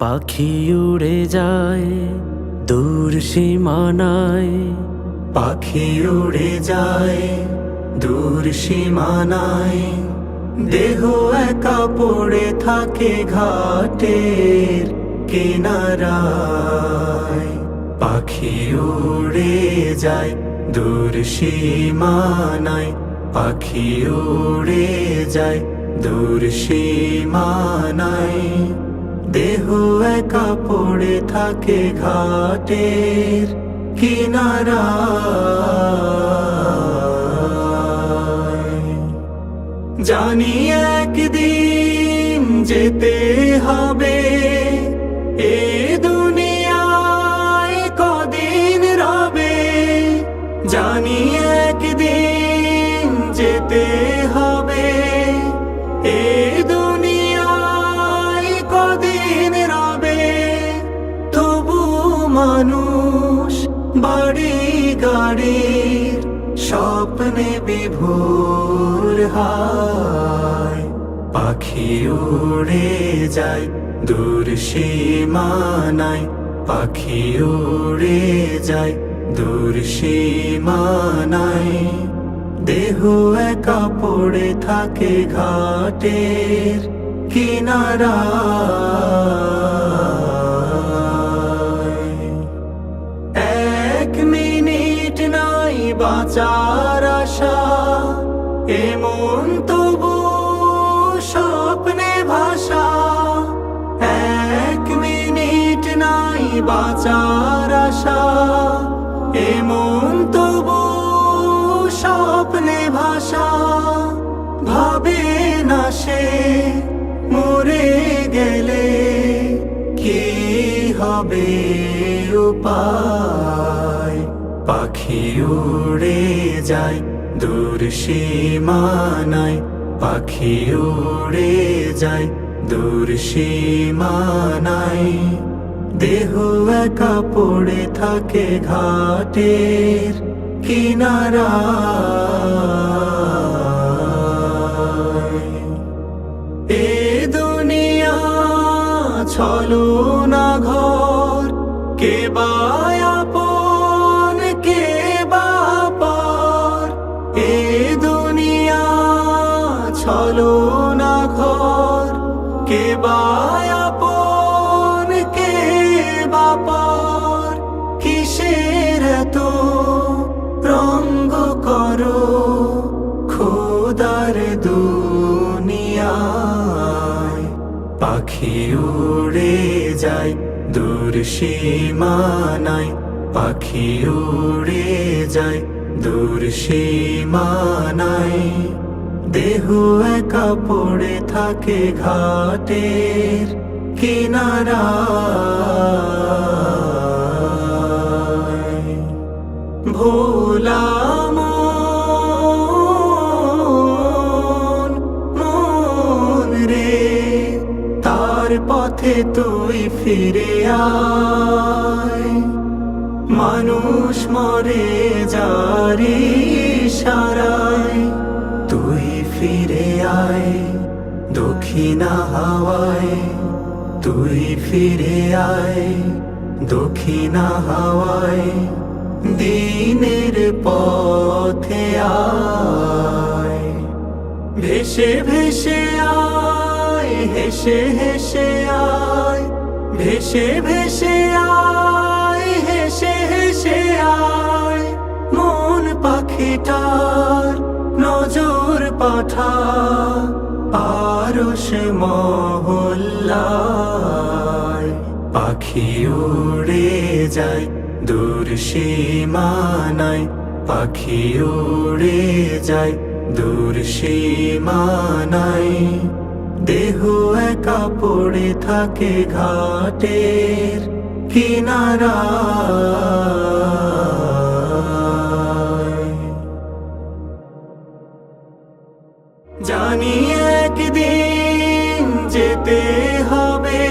পাখি উড়ে যায় দূর সীমানায়, পাখি উড়ে যায় দূর সীমানায়, দেহ একা পড়ে থাকে ঘাটের কিনারায়। পাখি উড়ে যায় দূর সীমানায়, পাখি উড়ে যায় দূর সীমানায়, দেহ একা পড়ে থাকে ঘাটের কিনারায়। জানি একদিন যেতে হবে এ দুনিয়ায়, কদিন রবে। জানি একদিন যেতে হবে এ দুনিয়ায়, কদিন রবে। তবু মানুষ বাড়ি গাড়ির স্বপ্নে বিভোর হয়। পাখি উড়ে যায় দূর সীমানায়, পাখি উড়ে যায় দূর সীমানায়, দেহ একা পড়ে থাকে ঘাটের কিনারায়। এক মিনিট নাই বাঁচার আশা, এমন তবু স্বপ্নে ভাষা। এক মিনিট নাই বাঁচার আশা, এমন তবু স্বপ্নে ভাষা। ভাবে না সে মরে গেলে কি হবে উপায়। পাখি উড়ে যায় দূর সীমানায়, পাখি উড়ে যায় দূর সীমানায়, দেহ একা পড়ে থাকে ঘাটের কিনারায়। এ দুনিয়া ছলনা ঘর, কে বা আপন কে বা পর। এ দুনিয়া ছলনা ঘর, কে বা আপন কে বা পর। কিসের এত রঙ্গ করো খোদার দুনিয়ায়। পাখি উড়ে যায় দূর সীমানায়, পাখি উড়ে যায় দূর সীমানায়, দেহ একা পড়ে থাকে ঘাটের কিনারায়। ভোলা মন রে, তার পথে তুই ফিরে আয়। মানুষ মরে যারে ইশারায়, তুই ফিরে আয় দক্ষিণা হাওয়ায়। তুই ফিরে আয় দক্ষিণা হাওয়ায়, দিনের পথে আয়। ভেসে ভেসে আয়, হেসে হেসে আয়। ভেসে ভেসে আয়, হেসে হেসে আয়। মন পাখিটার নজর পাঠা আরশ মহল্লায়। পাখি উড়ে যায় দূর সীমানায়, পাখি উড়ে যায় দূর সীমানায়, দেহ একা পড়ে থাকে ঘাটের কিনারায়। জানি একদিন যেতে হবে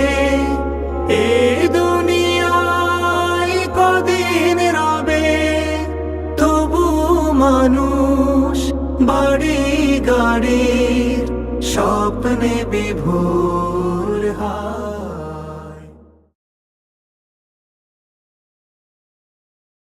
এ দুনিয়ায়, কদিন রবে। তবু মানুষ বাড়ি গাড়ির স্বপ্নে বিভোর।